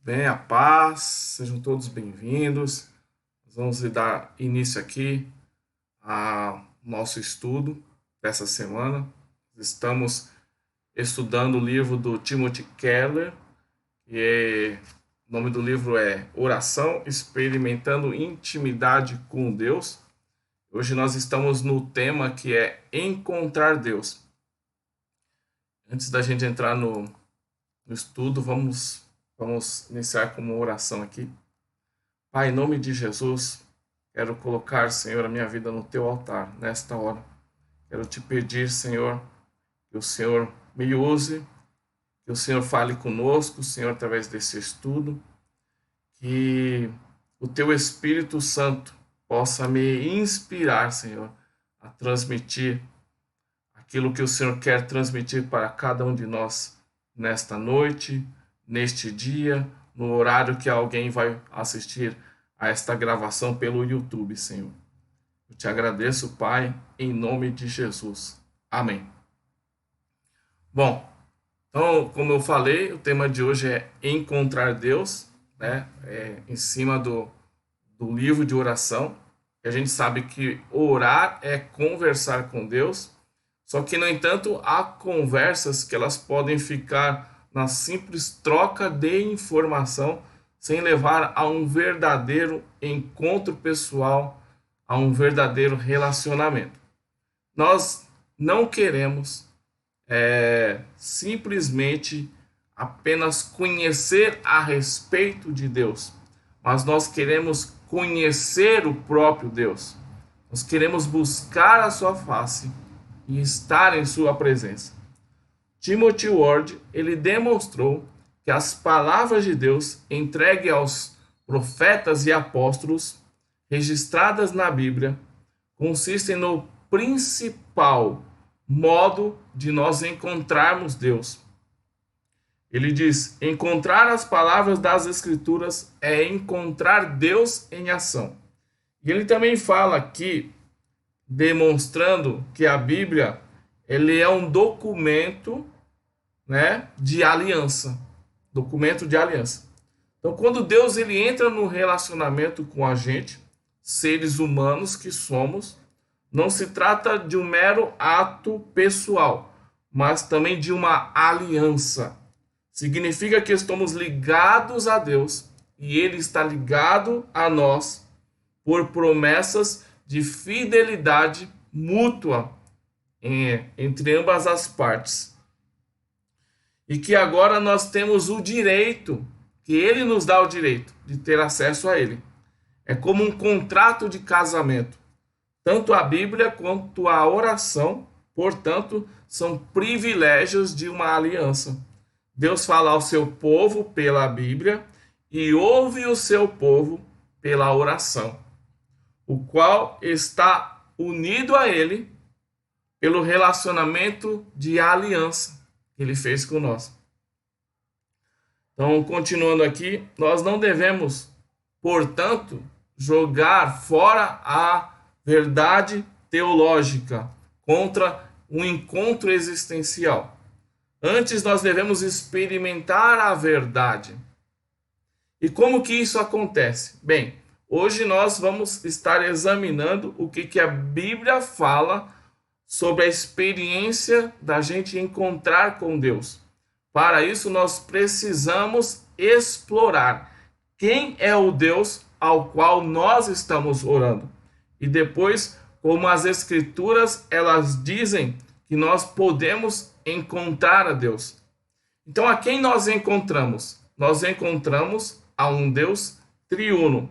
Bem, a paz, sejam todos bem-vindos. Nós vamos dar início aqui ao nosso estudo dessa semana. Estamos estudando o livro do Timothy Keller, o nome do livro é Oração, Experimentando Intimidade com Deus. Hoje nós estamos no tema que é Encontrar Deus. Antes da gente entrar no estudo, vamos iniciar com uma oração aqui. Pai, em nome de Jesus, quero colocar, Senhor, a minha vida no teu altar nesta hora. Quero te pedir, Senhor, que o Senhor me use, que o Senhor fale conosco, Senhor, através desse estudo, que o teu Espírito Santo possa me inspirar, Senhor, a transmitir aquilo que o Senhor quer transmitir para cada um de nós nesta noite, neste dia, no horário que alguém vai assistir a esta gravação pelo YouTube, Senhor. Eu te agradeço, Pai, em nome de Jesus. Amém. Bom, então, como eu falei, o tema de hoje é Encontrar Deus, né? Em cima do livro de oração. A gente sabe que orar é conversar com Deus, só que, no entanto, há conversas que elas podem ficar na simples troca de informação, sem levar a um verdadeiro encontro pessoal, a um verdadeiro relacionamento. Nós não queremos simplesmente apenas conhecer a respeito de Deus, mas nós queremos conhecer o próprio Deus. Nós queremos buscar a sua face e estar em sua presença. Timothy Ward, ele demonstrou que as palavras de Deus entregues aos profetas e apóstolos, registradas na Bíblia, consistem no principal modo de nós encontrarmos Deus. Ele diz: encontrar as palavras das Escrituras é encontrar Deus em ação. E ele também fala aqui, demonstrando que a Bíblia ele é um documento, né, de aliança. Documento de aliança. Então, quando Deus ele entra no relacionamento com a gente, seres humanos que somos, não se trata de um mero ato pessoal, mas também de uma aliança. Significa que estamos ligados a Deus e Ele está ligado a nós por promessas de fidelidade mútua entre ambas as partes. E que agora nós temos o direito, que Ele nos dá o direito de ter acesso a Ele. É como um contrato de casamento. Tanto a Bíblia quanto a oração, portanto, são privilégios de uma aliança. Deus fala ao seu povo pela Bíblia e ouve o seu povo pela oração, o qual está unido a Ele pelo relacionamento de aliança que Ele fez com nós. Então, continuando aqui, nós não devemos, portanto, jogar fora a verdade teológica contra um encontro existencial. Antes, nós devemos experimentar a verdade. E como que isso acontece? Bem, hoje nós vamos estar examinando o que a Bíblia fala sobre a experiência da gente encontrar com Deus. Para isso, nós precisamos explorar quem é o Deus ao qual nós estamos orando. E depois, como as Escrituras, elas dizem que nós podemos encontrar a Deus. Então, a quem nós encontramos? Nós encontramos a um Deus triuno.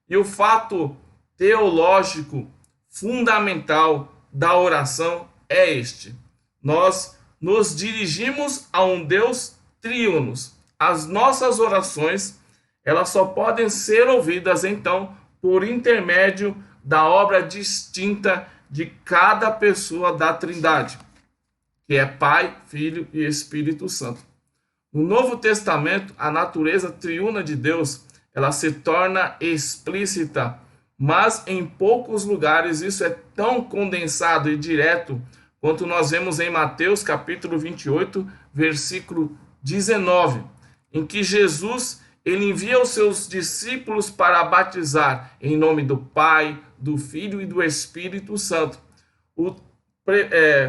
E o fato teológico fundamental da oração é este: nós nos dirigimos a um Deus triuno. As nossas orações, elas só podem ser ouvidas, então, por intermédio da obra distinta de cada pessoa da Trindade, que é Pai, Filho e Espírito Santo. No Novo Testamento, a natureza triuna de Deus, ela se torna explícita, mas em poucos lugares isso é tão condensado e direto quanto nós vemos em Mateus capítulo 28, versículo 19, em que Jesus ele envia os seus discípulos para batizar em nome do Pai, do Filho e do Espírito Santo.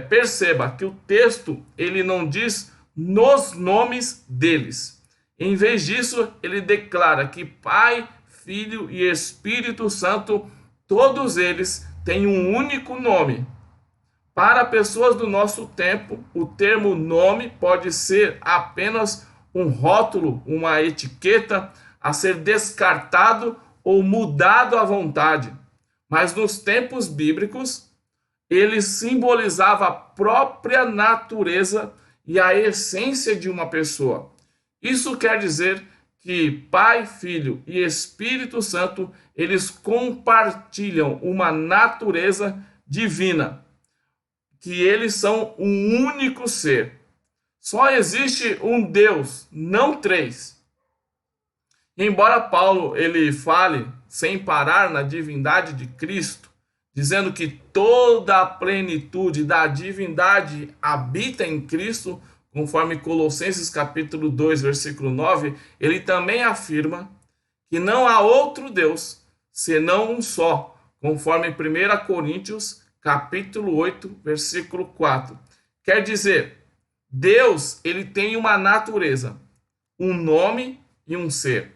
Perceba que o texto ele não diz nos nomes deles. Em vez disso, ele declara que Pai, Filho e Espírito Santo, todos eles têm um único nome. Para pessoas do nosso tempo, o termo nome pode ser apenas um rótulo, uma etiqueta a ser descartado ou mudado à vontade. Mas nos tempos bíblicos, ele simbolizava a própria natureza e a essência de uma pessoa. Isso quer dizer que Pai, Filho e Espírito Santo, eles compartilham uma natureza divina, que eles são um único ser. Só existe um Deus, não três. Embora Paulo ele fale sem parar na divindade de Cristo, dizendo que toda a plenitude da divindade habita em Cristo, conforme Colossenses capítulo 2, versículo 9, ele também afirma que não há outro Deus, senão um só, conforme 1 Coríntios capítulo 8, versículo 4. Quer dizer, Deus ele tem uma natureza, um nome e um ser.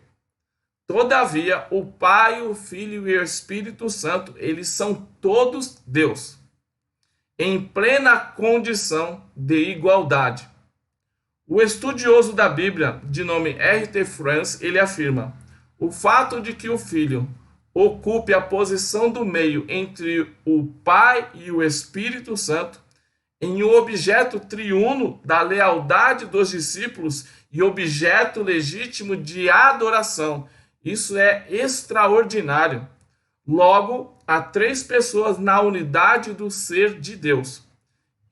Todavia, o Pai, o Filho e o Espírito Santo, eles são todos Deus, em plena condição de igualdade. O estudioso da Bíblia, de nome R.T. France, ele afirma: o fato de que o Filho ocupe a posição do meio entre o Pai e o Espírito Santo, em um objeto triuno da lealdade dos discípulos e objeto legítimo de adoração, isso é extraordinário. Logo, há três pessoas na unidade do ser de Deus,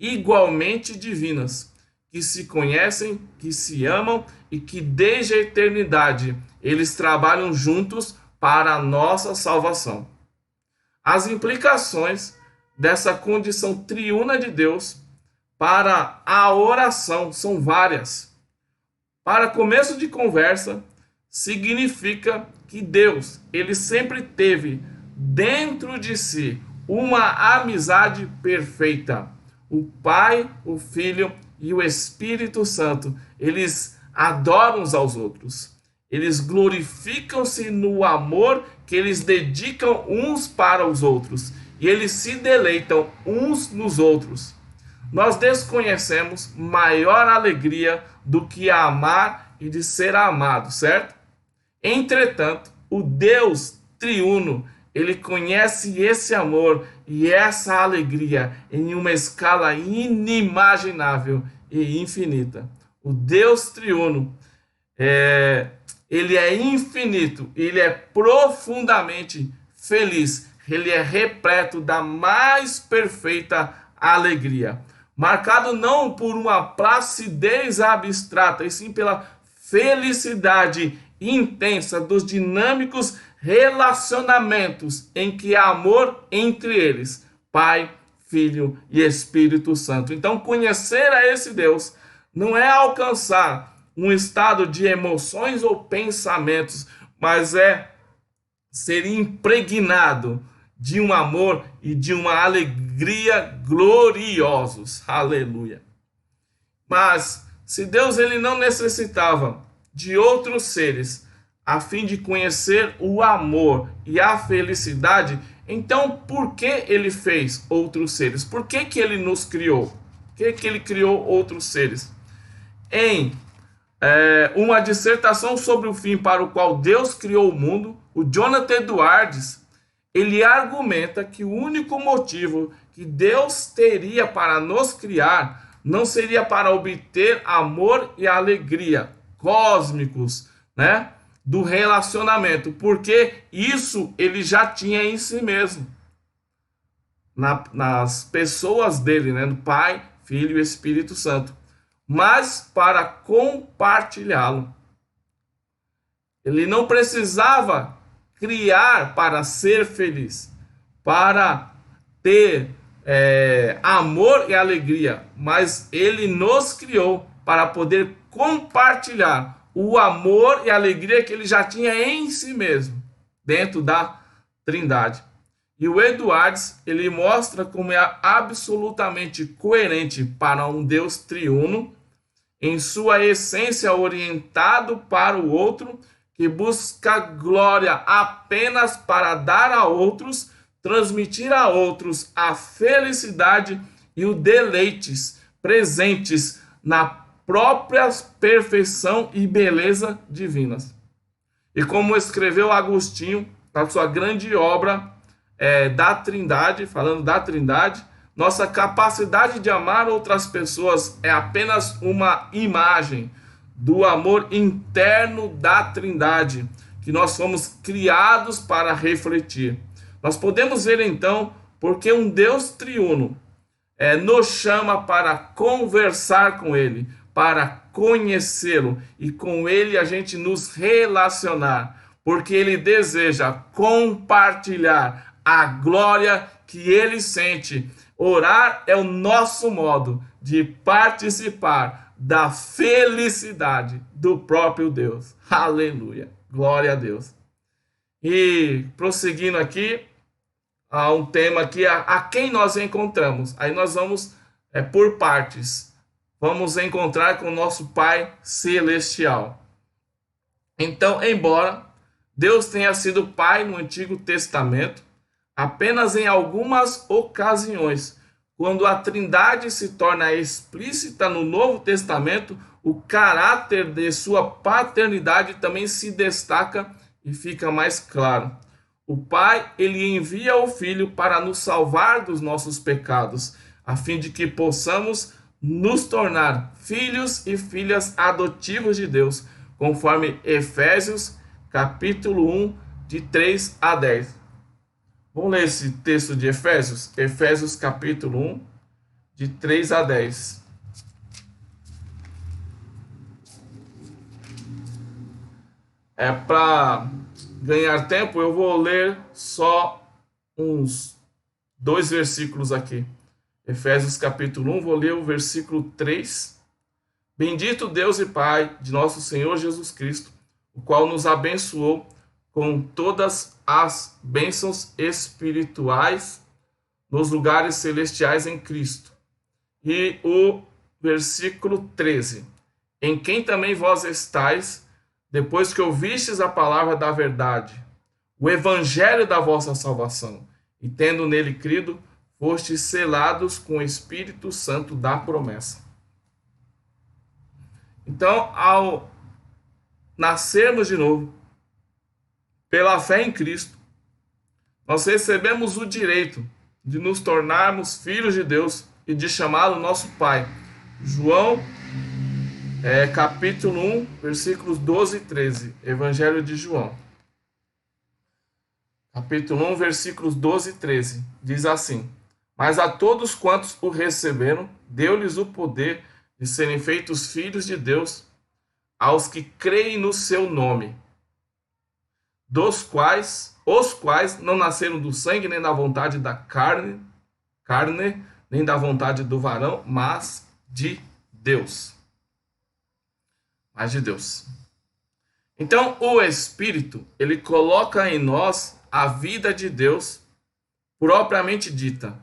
igualmente divinas, que se conhecem, que se amam e que desde a eternidade eles trabalham juntos para a nossa salvação. As implicações dessa condição triuna de Deus para a oração são várias. Para começo de conversa, significa que Deus, ele sempre teve dentro de si uma amizade perfeita. O Pai, o Filho e o Espírito Santo, eles adoram uns aos outros. Eles glorificam-se no amor que eles dedicam uns para os outros. E eles se deleitam uns nos outros. Nós desconhecemos maior alegria do que amar e de ser amado, certo? Entretanto, o Deus triuno, ele conhece esse amor e essa alegria em uma escala inimaginável e infinita. O Deus triuno, ele é infinito, ele é profundamente feliz, ele é repleto da mais perfeita alegria, marcado não por uma placidez abstrata, e sim pela felicidade intensa dos dinâmicos relacionamentos em que há amor entre eles, Pai, Filho e Espírito Santo. Então, conhecer a esse Deus não é alcançar um estado de emoções ou pensamentos, mas é ser impregnado de um amor e de uma alegria gloriosos. Aleluia. Mas se Deus ele não necessitava de outros seres a fim de conhecer o amor e a felicidade, então por que ele fez outros seres? Por que ele nos criou? Por que ele criou outros seres? Em uma dissertação sobre o fim para o qual Deus criou o mundo, o Jonathan Edwards, ele argumenta que o único motivo que Deus teria para nos criar não seria para obter amor e alegria cósmicos, né, do relacionamento, porque isso ele já tinha em si mesmo, nas pessoas dele, né, no Pai, Filho e Espírito Santo, mas para compartilhá-lo. Ele não precisava criar para ser feliz, para ter amor e alegria, mas ele nos criou para poder compartilhar o amor e a alegria que ele já tinha em si mesmo, dentro da Trindade. E o Edwards, ele mostra como é absolutamente coerente para um Deus triuno, em sua essência orientado para o outro, que busca glória apenas para dar a outros, transmitir a outros a felicidade e os deleites presentes na própria perfeição e beleza divinas. E como escreveu Agostinho, na sua grande obra da Trindade, falando da Trindade, nossa capacidade de amar outras pessoas é apenas uma imagem do amor interno da Trindade, que nós fomos criados para refletir. Nós podemos ver então porque um Deus triuno nos chama para conversar com Ele, para conhecê-lo e com Ele a gente nos relacionar, porque Ele deseja compartilhar a glória que Ele sente. Orar é o nosso modo de participar da felicidade do próprio Deus. Aleluia. Glória a Deus. E prosseguindo aqui, há um tema aqui, a quem nós encontramos. Aí nós vamos por partes. Vamos encontrar com o nosso Pai Celestial. Então, embora Deus tenha sido Pai no Antigo Testamento, apenas em algumas ocasiões, quando a Trindade se torna explícita no Novo Testamento, o caráter de sua paternidade também se destaca e fica mais claro. O Pai, ele envia o Filho para nos salvar dos nossos pecados, a fim de que possamos nos tornar filhos e filhas adotivos de Deus, conforme Efésios, capítulo 1, de 3 a 10. Vamos ler esse texto de Efésios? Efésios capítulo 1, de 3 a 10. Para ganhar tempo, eu vou ler só uns 2 versículos aqui. Efésios capítulo 1, vou ler o versículo 3. Bendito Deus e Pai de nosso Senhor Jesus Cristo, o qual nos abençoou com todas as bênçãos espirituais nos lugares celestiais em Cristo. E o versículo 13. Em quem também vós estáis, depois que ouvistes a palavra da verdade, o evangelho da vossa salvação, e tendo nele crido, fostes selados com o Espírito Santo da promessa. Então, ao nascermos de novo, pela fé em Cristo, nós recebemos o direito de nos tornarmos filhos de Deus e de chamá-lo nosso Pai. João, capítulo 1, versículos 12 e 13. Evangelho de João. Capítulo 1, versículos 12 e 13. Diz assim: Mas a todos quantos o receberam, deu-lhes o poder de serem feitos filhos de Deus, aos que creem no seu nome, os quais não nasceram do sangue, nem da vontade da carne, nem da vontade do varão, mas de Deus. Mas de Deus. Então, o Espírito, ele coloca em nós a vida de Deus, propriamente dita.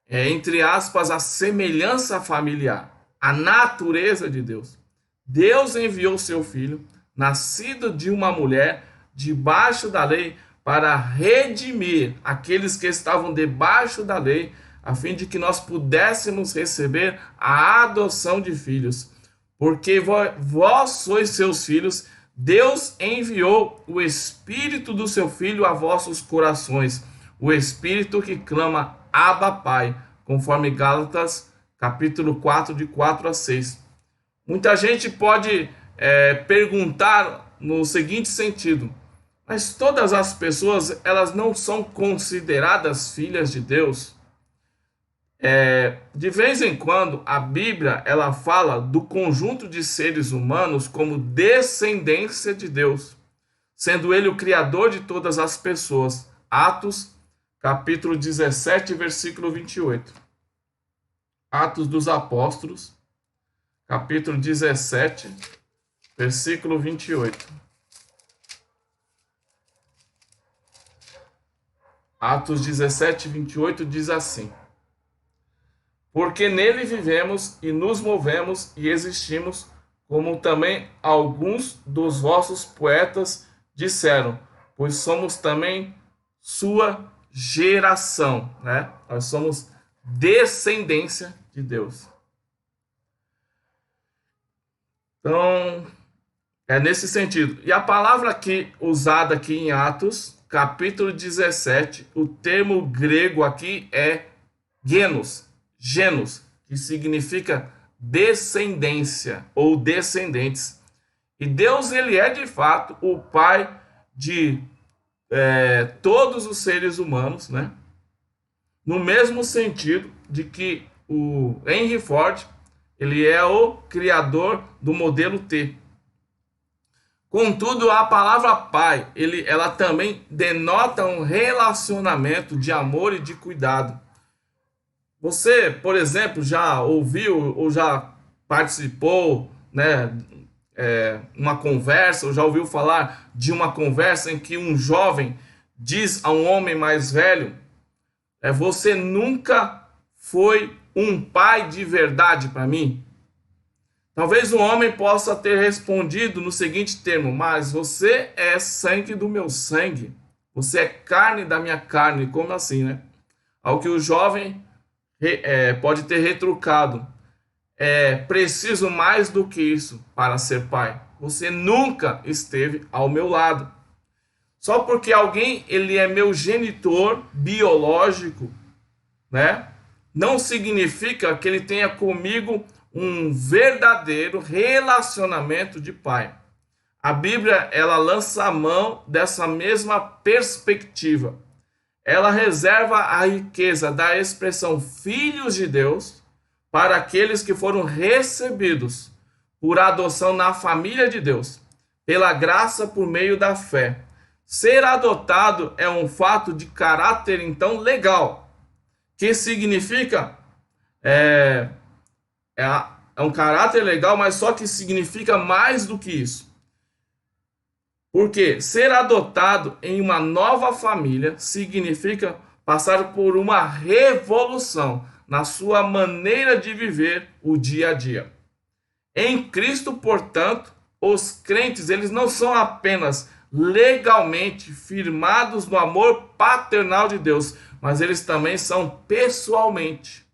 Entre aspas, a semelhança familiar, a natureza de Deus. Deus enviou seu Filho, nascido de uma mulher, debaixo da lei, para redimir aqueles que estavam debaixo da lei, a fim de que nós pudéssemos receber a adoção de filhos. Porque vós sois seus filhos, Deus enviou o Espírito do seu Filho a vossos corações, o Espírito que clama Abba Pai, conforme Gálatas capítulo 4, de 4 a 6. Muita gente pode perguntar no seguinte sentido: mas todas as pessoas, elas não são consideradas filhas de Deus? De vez em quando, a Bíblia, ela fala do conjunto de seres humanos como descendência de Deus, sendo ele o criador de todas as pessoas. Atos, capítulo 17, versículo 28. Atos dos Apóstolos, capítulo 17, versículo 28. Atos 17, 28 diz assim: porque nele vivemos e nos movemos e existimos, como também alguns dos vossos poetas disseram, pois somos também sua geração, né? Nós somos descendência de Deus. Então, é nesse sentido. E a palavra aqui usada aqui em Atos, capítulo 17, o termo grego aqui é genos, que significa descendência ou descendentes. E Deus, ele é de fato o pai de todos os seres humanos, né? No mesmo sentido de que o Henry Ford, ele é o criador do modelo T. Contudo, a palavra pai, ela também denota um relacionamento de amor e de cuidado. Você, por exemplo, já ouviu ou já participou, né, uma conversa, ou já ouviu falar de uma conversa em que um jovem diz a um homem mais velho: você nunca foi um pai de verdade para mim? Talvez o homem possa ter respondido no seguinte termo: mas você é sangue do meu sangue, você é carne da minha carne. Como assim, né? Ao que o jovem pode ter retrucado: preciso mais do que isso para ser pai. Você nunca esteve ao meu lado. Só porque alguém ele é meu genitor biológico, né? Não significa que ele tenha comigo um verdadeiro relacionamento de pai. A Bíblia, ela lança a mão dessa mesma perspectiva. Ela reserva a riqueza da expressão filhos de Deus para aqueles que foram recebidos por adoção na família de Deus, pela graça por meio da fé. Ser adotado é um fato de caráter, então, legal, que significa é um caráter legal, mas só que significa mais do que isso. Porque ser adotado em uma nova família significa passar por uma revolução na sua maneira de viver o dia a dia. Em Cristo, portanto, os crentes, eles não são apenas legalmente firmados no amor paternal de Deus, mas eles também são pessoalmente.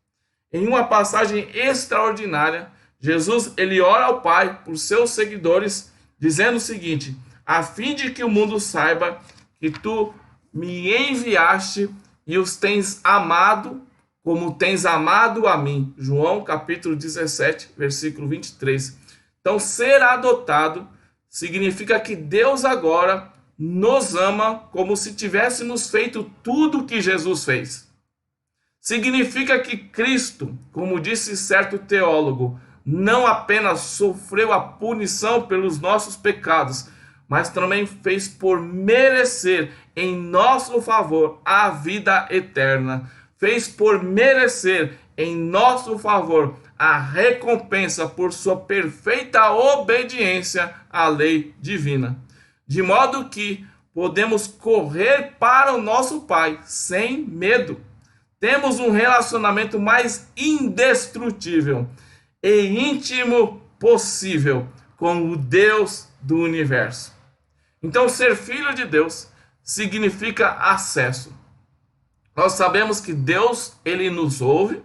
Em uma passagem extraordinária, Jesus, ele ora ao Pai por seus seguidores, dizendo o seguinte: a fim de que o mundo saiba que tu me enviaste e os tens amado como tens amado a mim. João capítulo 17, versículo 23. Então, ser adotado significa que Deus agora nos ama como se tivéssemos feito tudo o que Jesus fez. Significa que Cristo, como disse certo teólogo, não apenas sofreu a punição pelos nossos pecados, mas também fez por merecer em nosso favor a vida eterna. Fez por merecer em nosso favor a recompensa por sua perfeita obediência à lei divina. De modo que podemos correr para o nosso Pai sem medo. Temos um relacionamento mais indestrutível e íntimo possível com o Deus do universo. Então, ser filho de Deus significa acesso. Nós sabemos que Deus, ele nos ouve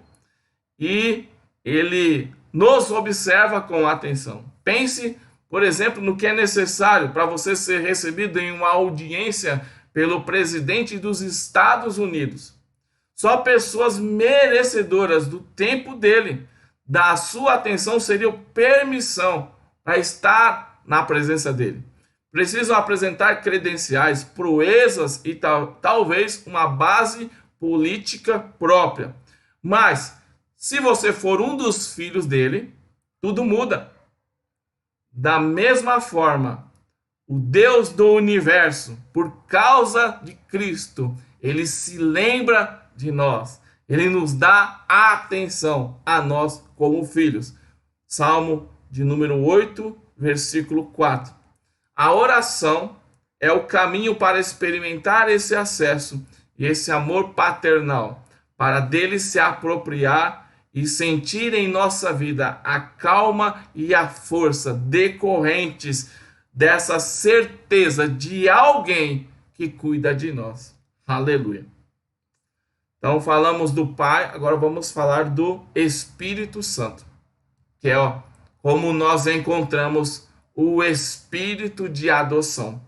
e ele nos observa com atenção. Pense, por exemplo, no que é necessário para você ser recebido em uma audiência pelo presidente dos Estados Unidos. Só pessoas merecedoras do tempo dele, da sua atenção, seriam permissão para estar na presença dele. Precisam apresentar credenciais, proezas e talvez uma base política própria. Mas, se você for um dos filhos dele, tudo muda. Da mesma forma, o Deus do universo, por causa de Cristo, ele se lembra de nós. Ele nos dá atenção a nós como filhos. Salmo de número 8, versículo 4. A oração é o caminho para experimentar esse acesso e esse amor paternal, para dele se apropriar e sentir em nossa vida a calma e a força decorrentes dessa certeza de alguém que cuida de nós. Aleluia. Então falamos do Pai, agora vamos falar do Espírito Santo, que é como nós encontramos o Espírito de adoção.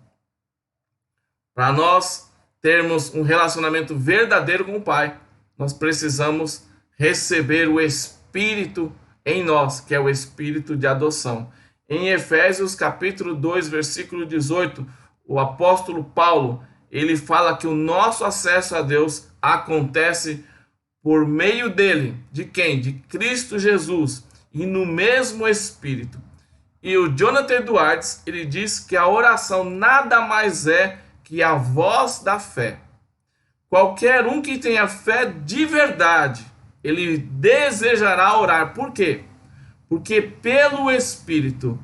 Para nós termos um relacionamento verdadeiro com o Pai, nós precisamos receber o Espírito em nós, que é o Espírito de adoção. Em Efésios capítulo 2, versículo 18, o apóstolo Paulo, ele fala que o nosso acesso a Deus acontece por meio dele. De quem? De Cristo Jesus, e no mesmo Espírito. E o Jonathan Edwards, ele diz que a oração nada mais é que a voz da fé. Qualquer um que tenha fé de verdade, ele desejará orar. Por quê? Porque pelo Espírito,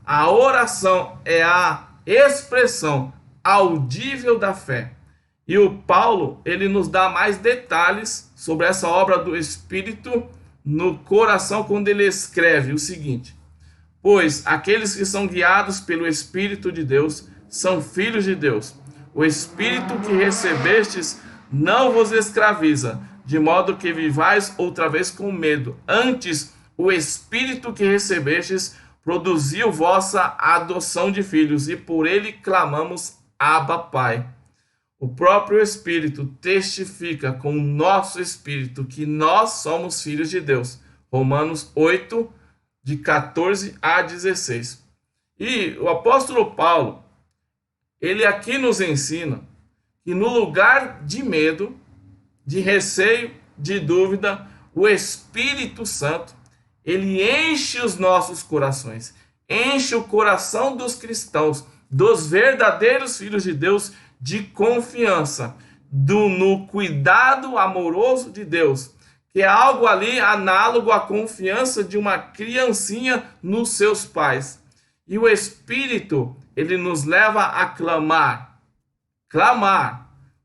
a oração é a expressão audível da fé. E o Paulo, ele nos dá mais detalhes sobre essa obra do Espírito no coração, quando ele escreve o seguinte: pois aqueles que são guiados pelo Espírito de Deus são filhos de Deus. O Espírito que recebestes não vos escraviza, de modo que vivais outra vez com medo. Antes, o Espírito que recebestes produziu vossa adoção de filhos, e por ele clamamos, Abba, Pai. O próprio Espírito testifica com o nosso Espírito que nós somos filhos de Deus. Romanos 8, de 14 a 16. E o apóstolo Paulo, ele aqui nos ensina que no lugar de medo, de receio, de dúvida, o Espírito Santo, ele enche os nossos corações, enche o coração dos cristãos, dos verdadeiros filhos de Deus, de confiança, no cuidado amoroso de Deus, que é algo ali análogo à confiança de uma criancinha nos seus pais. E o Espírito, ele nos leva a clamar,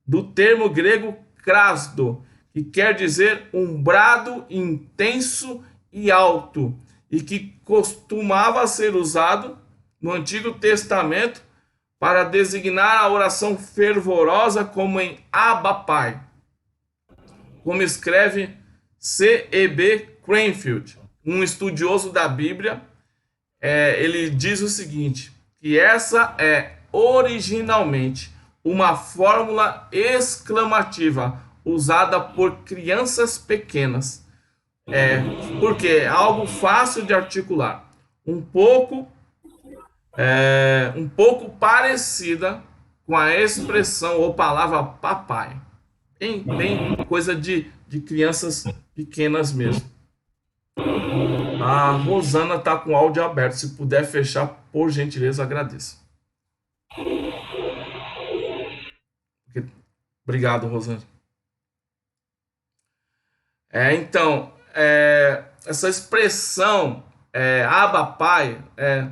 do termo grego krasdo, que quer dizer um brado intenso e alto, e que costumava ser usado no Antigo Testamento para designar a oração fervorosa, como em Abba, Pai. Como escreve C.E.B. Cranfield, um estudioso da Bíblia, ele diz o seguinte, que essa é originalmente uma fórmula exclamativa usada por crianças pequenas, porque é algo fácil de articular, um pouco parecida com a expressão ou palavra papai, bem coisa de crianças pequenas mesmo. A Rosana está com o áudio aberto, se puder fechar, por gentileza, agradeço. Obrigado, Rosana. Então, essa expressão Abba, Pai, é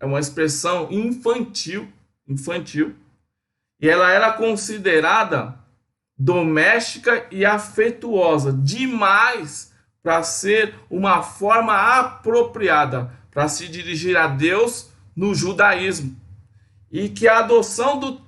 uma expressão infantil, e ela era considerada doméstica e afetuosa demais para ser uma forma apropriada para se dirigir a Deus no judaísmo. E que a adoção do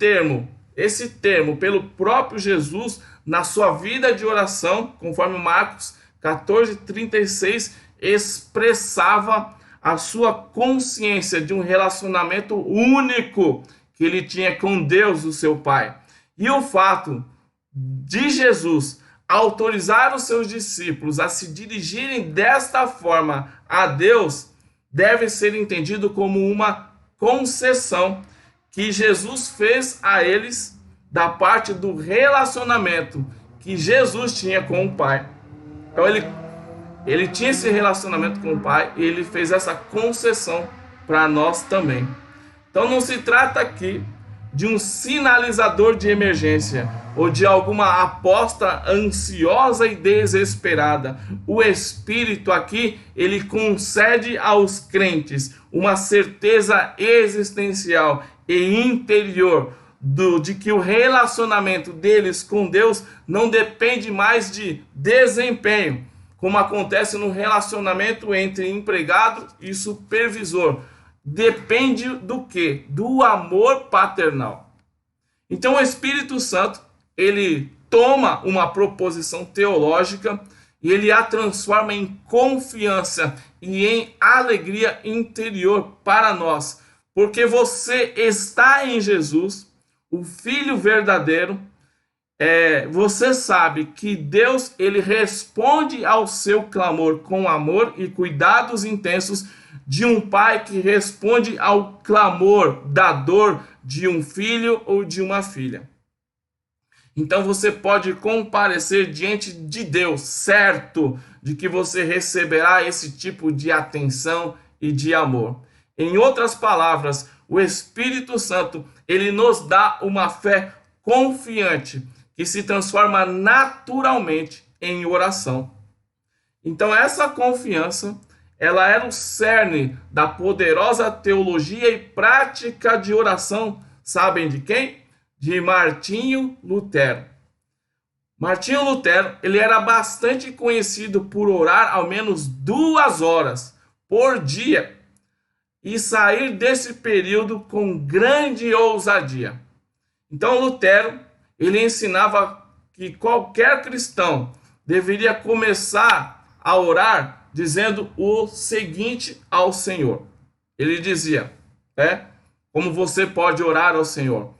esse termo pelo próprio Jesus na sua vida de oração, conforme Marcos 14:36, expressava a sua consciência de um relacionamento único que ele tinha com Deus, o seu Pai. E o fato de Jesus autorizar os seus discípulos a se dirigirem desta forma a Deus deve ser entendido como uma concessão que Jesus fez a eles da parte do relacionamento que Jesus tinha com o Pai. Então ele tinha esse relacionamento com o Pai e ele fez essa concessão para nós também. Então não se trata aqui de um sinalizador de emergência ou de alguma aposta ansiosa e desesperada. O Espírito aqui, ele concede aos crentes uma certeza existencial e interior de que o relacionamento deles com Deus não depende mais de desempenho, como acontece no relacionamento entre empregado e supervisor. Depende do quê? Do amor paternal. Então o Espírito Santo, ele toma uma proposição teológica e ele a transforma em confiança e em alegria interior para nós, porque você está em Jesus, o Filho verdadeiro. Você sabe que Deus, ele responde ao seu clamor com amor e cuidados intensos de um pai que responde ao clamor da dor de um filho ou de uma filha. Então você pode comparecer diante de Deus, certo de que você receberá esse tipo de atenção e de amor. Em outras palavras, o Espírito Santo, ele nos dá uma fé confiante que se transforma naturalmente em oração. Então essa confiança, ela era o cerne da poderosa teologia e prática de oração, sabem de quem? De Martinho Lutero. Martinho Lutero, ele era bastante conhecido por orar ao menos 2 horas por dia e sair desse período com grande ousadia. Então Lutero, ele ensinava que qualquer cristão deveria começar a orar dizendo o seguinte ao Senhor. Ele dizia, como você pode orar ao Senhor?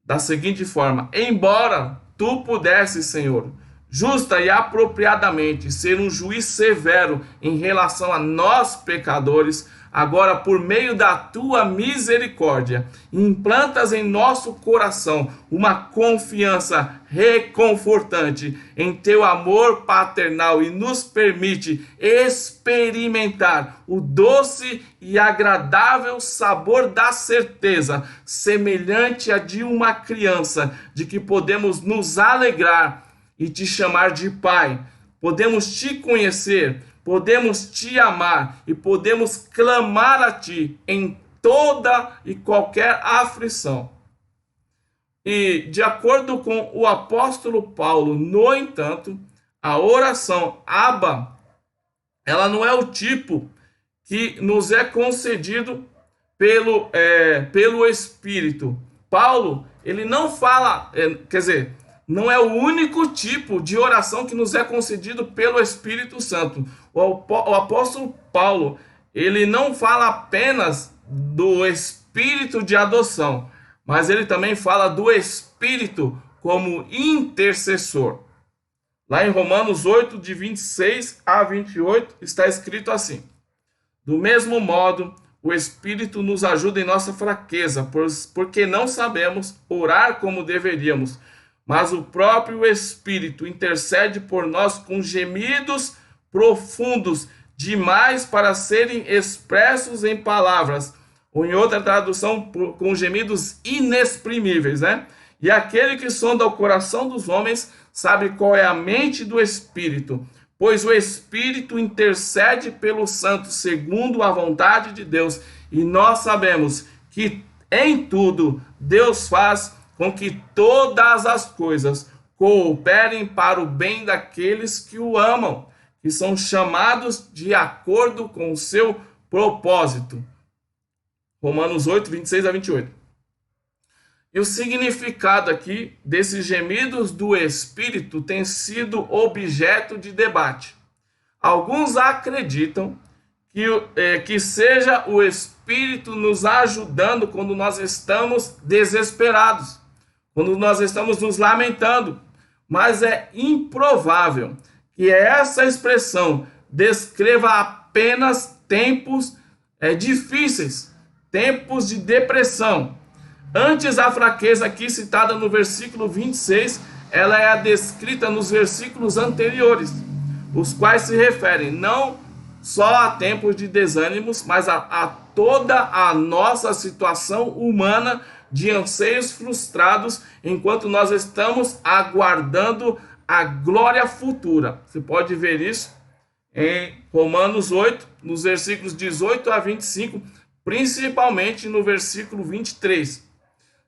Da seguinte forma: embora tu pudesses, Senhor, justa e apropriadamente ser um juiz severo em relação a nós pecadores, agora por meio da tua misericórdia, implantas em nosso coração uma confiança reconfortante em teu amor paternal e nos permite experimentar o doce e agradável sabor da certeza, semelhante à de uma criança, de que podemos nos alegrar e te chamar de Pai. Podemos te conhecer, podemos te amar e podemos clamar a ti em toda e qualquer aflição. E, de acordo com o apóstolo Paulo, no entanto, a oração Abba, ela não é o tipo que nos é concedido pelo Espírito. Paulo, ele não fala, não é o único tipo de oração que nos é concedido pelo Espírito Santo. O apóstolo Paulo, ele não fala apenas do Espírito de adoção, mas ele também fala do Espírito como intercessor. Lá em Romanos 8, de 26 a 28, está escrito assim: do mesmo modo, o Espírito nos ajuda em nossa fraqueza, porque não sabemos orar como deveríamos, mas o próprio Espírito intercede por nós com gemidos profundos demais para serem expressos em palavras, ou em outra tradução, com gemidos inexprimíveis, E aquele que sonda o coração dos homens sabe qual é a mente do Espírito, pois o Espírito intercede pelos santos segundo a vontade de Deus, e nós sabemos que em tudo Deus faz com que todas as coisas cooperem para o bem daqueles que o amam, que são chamados de acordo com o seu propósito. Romanos 8, 26 a 28. E o significado aqui desses gemidos do Espírito tem sido objeto de debate. Alguns acreditam que seja o Espírito nos ajudando quando nós estamos desesperados, quando nós estamos nos lamentando, mas é improvável que essa expressão descreva apenas tempos difíceis, tempos de depressão. Antes, a fraqueza aqui citada no versículo 26, ela é descrita nos versículos anteriores, os quais se referem não só a tempos de desânimos, mas a toda a nossa situação humana de anseios frustrados, enquanto nós estamos aguardando a glória futura. Você pode ver isso em Romanos 8, nos versículos 18 a 25, principalmente no versículo 23.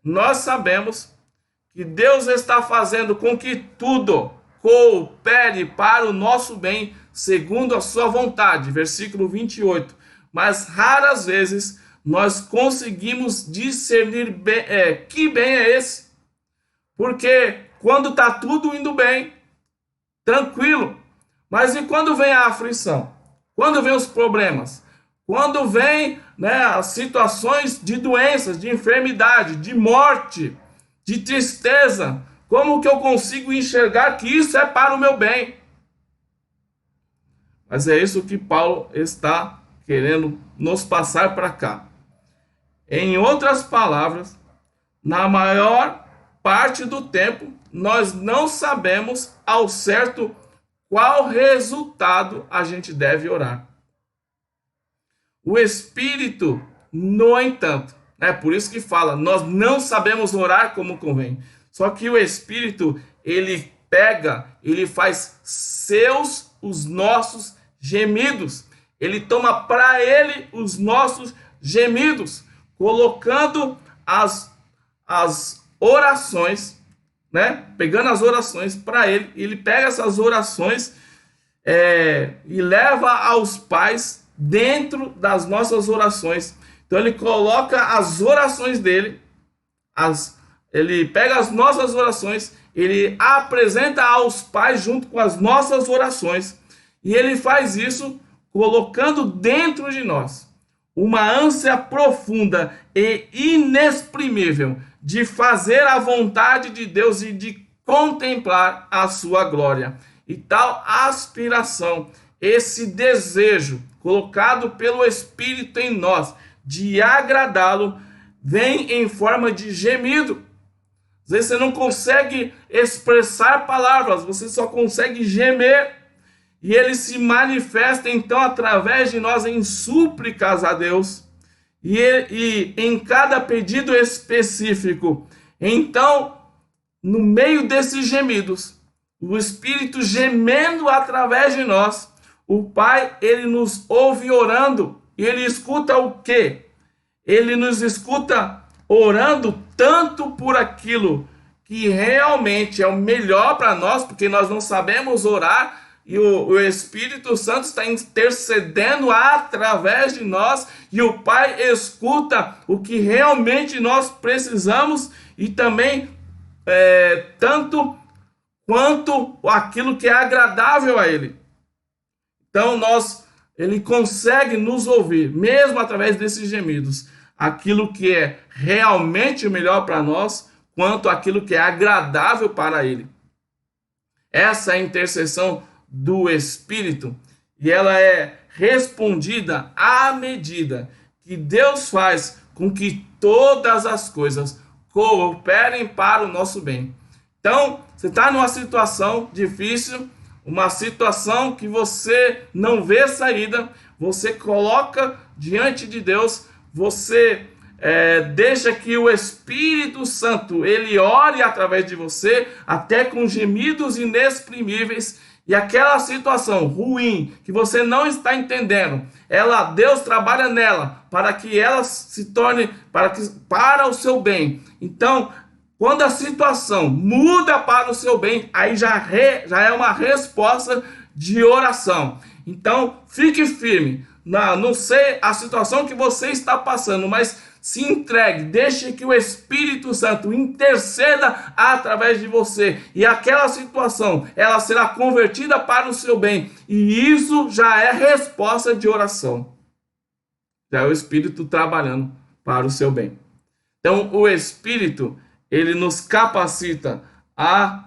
Nós sabemos que Deus está fazendo com que tudo coopere para o nosso bem, segundo a sua vontade. Versículo 28. Mas raras vezes nós conseguimos discernir bem, que bem é esse. Porque quando está tudo indo bem, tranquilo. Mas e quando vem a aflição? Quando vem os problemas? Quando vem, as situações de doenças, de enfermidade, de morte, de tristeza, como que eu consigo enxergar que isso é para o meu bem? Mas é isso que Paulo está querendo nos passar para cá. Em outras palavras, na maior parte do tempo, nós não sabemos ao certo qual resultado a gente deve orar. O Espírito, no entanto, por isso que fala, nós não sabemos orar como convém. Só que o Espírito, ele pega, ele faz seus os nossos gemidos. Ele toma para ele os nossos gemidos, colocando as orações, pegando as orações para ele. Ele pega essas orações e leva aos pais dentro das nossas orações. Então ele coloca as orações dele, ele pega as nossas orações, ele apresenta aos pais junto com as nossas orações, e ele faz isso colocando dentro de nós uma ânsia profunda e inexprimível de fazer a vontade de Deus e de contemplar a sua glória. E tal aspiração, esse desejo colocado pelo Espírito em nós de agradá-lo, vem em forma de gemido. Às vezes você não consegue expressar palavras, você só consegue gemer. E ele se manifesta então através de nós em súplicas a Deus. E em cada pedido específico. Então, no meio desses gemidos, o Espírito gemendo através de nós, o Pai, ele nos ouve orando. E ele escuta o quê? Ele nos escuta orando tanto por aquilo que realmente é o melhor para nós, porque nós não sabemos orar, e o Espírito Santo está intercedendo através de nós, e o Pai escuta o que realmente nós precisamos, e também tanto quanto aquilo que é agradável a Ele. Então Ele consegue nos ouvir, mesmo através desses gemidos, aquilo que é realmente o melhor para nós, quanto aquilo que é agradável para Ele. Essa é a intercessão do Espírito, e ela é respondida à medida que Deus faz com que todas as coisas cooperem para o nosso bem. Então, você está numa situação difícil, uma situação que você não vê saída, você coloca diante de Deus, você deixa que o Espírito Santo, ele ore através de você, até com gemidos inexprimíveis, e aquela situação ruim, que você não está entendendo, Deus trabalha nela, para que ela se torne, para o seu bem. Então, quando a situação muda para o seu bem, aí já é uma resposta de oração. Então, fique firme. Não sei a situação que você está passando, mas se entregue, deixe que o Espírito Santo interceda através de você, e aquela situação, ela será convertida para o seu bem, e isso já é resposta de oração. Já é o Espírito trabalhando para o seu bem. Então, o Espírito, ele nos capacita a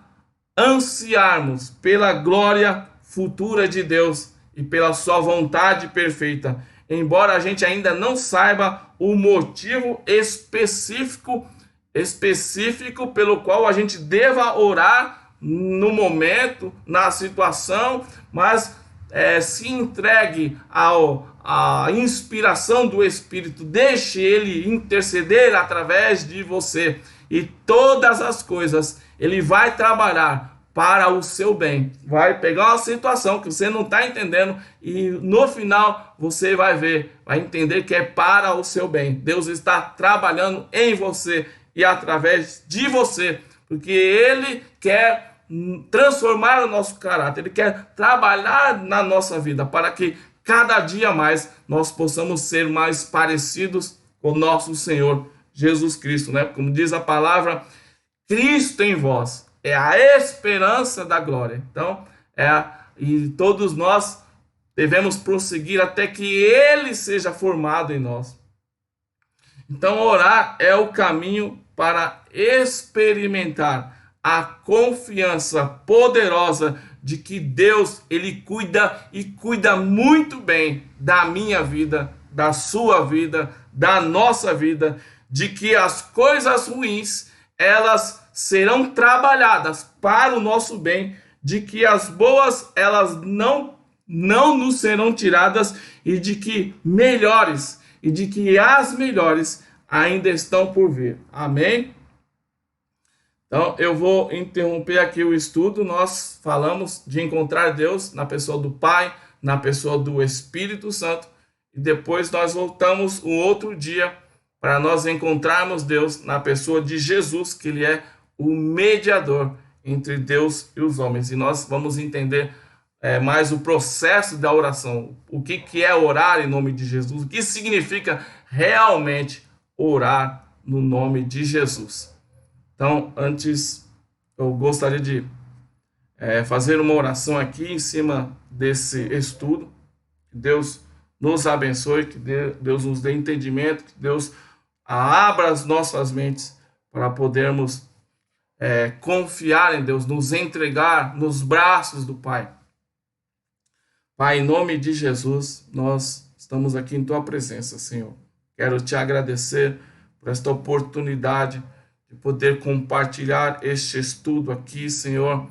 ansiarmos pela glória futura de Deus e pela sua vontade perfeita, embora a gente ainda não saiba o motivo específico pelo qual a gente deva orar no momento, na situação, mas se entregue à inspiração do Espírito, deixe Ele interceder através de você, e todas as coisas Ele vai trabalhar para o seu bem. Vai pegar uma situação que você não está entendendo e no final você vai ver, vai entender que é para o seu bem. Deus está trabalhando em você e através de você, porque Ele quer transformar o nosso caráter, Ele quer trabalhar na nossa vida para que cada dia mais nós possamos ser mais parecidos com o nosso Senhor Jesus Cristo, né? Como diz a palavra, Cristo em vós é a esperança da glória. Então, e todos nós devemos prosseguir até que Ele seja formado em nós. Então, orar é o caminho para experimentar a confiança poderosa de que Deus, Ele cuida e cuida muito bem da minha vida, da sua vida, da nossa vida, de que as coisas ruins, elas serão trabalhadas para o nosso bem, de que as boas, elas não nos serão tiradas, e de que melhores, e de que as melhores ainda estão por vir. Amém? Então, eu vou interromper aqui o estudo. Nós falamos de encontrar Deus na pessoa do Pai, na pessoa do Espírito Santo, e depois nós voltamos um outro dia para nós encontrarmos Deus na pessoa de Jesus, que Ele é o mediador entre Deus e os homens. E nós vamos entender mais o processo da oração, o que é orar em nome de Jesus, o que significa realmente orar no nome de Jesus. Então, antes, eu gostaria de fazer uma oração aqui em cima desse estudo. Que Deus nos abençoe, que Deus nos dê entendimento, que Deus abra as nossas mentes para podermos confiar em Deus, nos entregar nos braços do Pai. Pai, em nome de Jesus, nós estamos aqui em Tua presença, Senhor. Quero Te agradecer por esta oportunidade de poder compartilhar este estudo aqui, Senhor,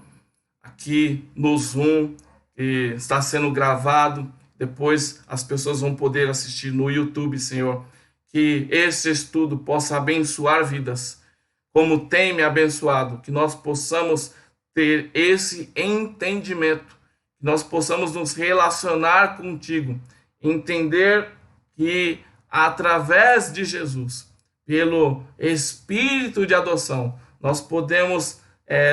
aqui no Zoom, que está sendo gravado. Depois as pessoas vão poder assistir no YouTube, Senhor. Que esse estudo possa abençoar vidas, como tem me abençoado. Que nós possamos ter esse entendimento, que nós possamos nos relacionar contigo, entender que através de Jesus, pelo Espírito de adoção, nós podemos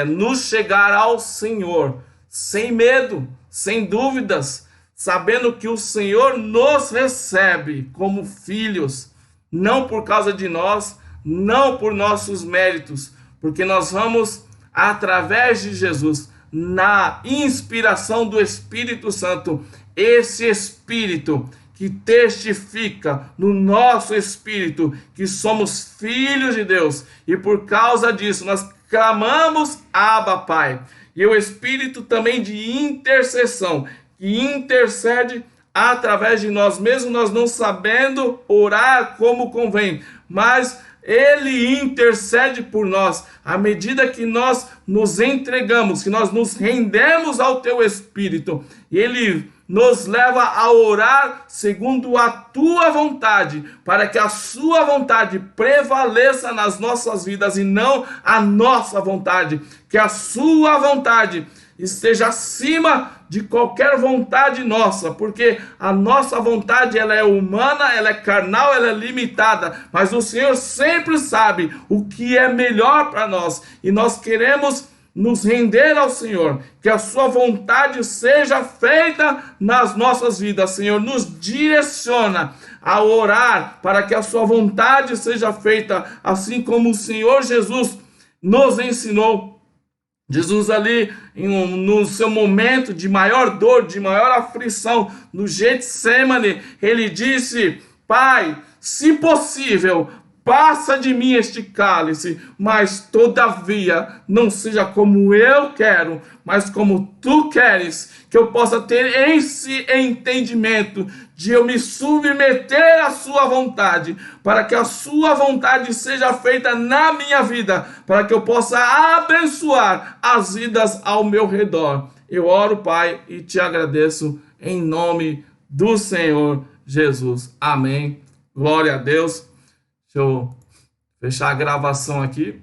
nos chegar ao Senhor sem medo, sem dúvidas, sabendo que o Senhor nos recebe como filhos, não por causa de nós, não por nossos méritos, porque nós vamos, através de Jesus, na inspiração do Espírito Santo, esse Espírito que testifica no nosso espírito que somos filhos de Deus, e por causa disso nós clamamos Abba, Pai. E o Espírito também de intercessão, que intercede através de nós, mesmo nós não sabendo orar como convém, mas Ele intercede por nós, à medida que nós nos entregamos, que nós nos rendemos ao Teu Espírito, e Ele nos leva a orar segundo a Tua vontade, para que a Sua vontade prevaleça nas nossas vidas e não a nossa vontade, que a Sua vontade esteja acima de qualquer vontade nossa, porque a nossa vontade ela é humana, ela é carnal, ela é limitada, mas o Senhor sempre sabe o que é melhor para nós, e nós queremos nos render ao Senhor, que a Sua vontade seja feita nas nossas vidas. Senhor, nos direciona a orar para que a Sua vontade seja feita, assim como o Senhor Jesus nos ensinou. Jesus ali, no seu momento de maior dor, de maior aflição, no Getsemane, Ele disse: Pai, se possível, passa de mim este cálice, mas todavia não seja como eu quero, mas como Tu queres, que eu possa ter esse entendimento de eu me submeter à Sua vontade, para que a Sua vontade seja feita na minha vida, para que eu possa abençoar as vidas ao meu redor. Eu oro, Pai, e Te agradeço em nome do Senhor Jesus. Amém. Glória a Deus. Deixa eu fechar a gravação aqui.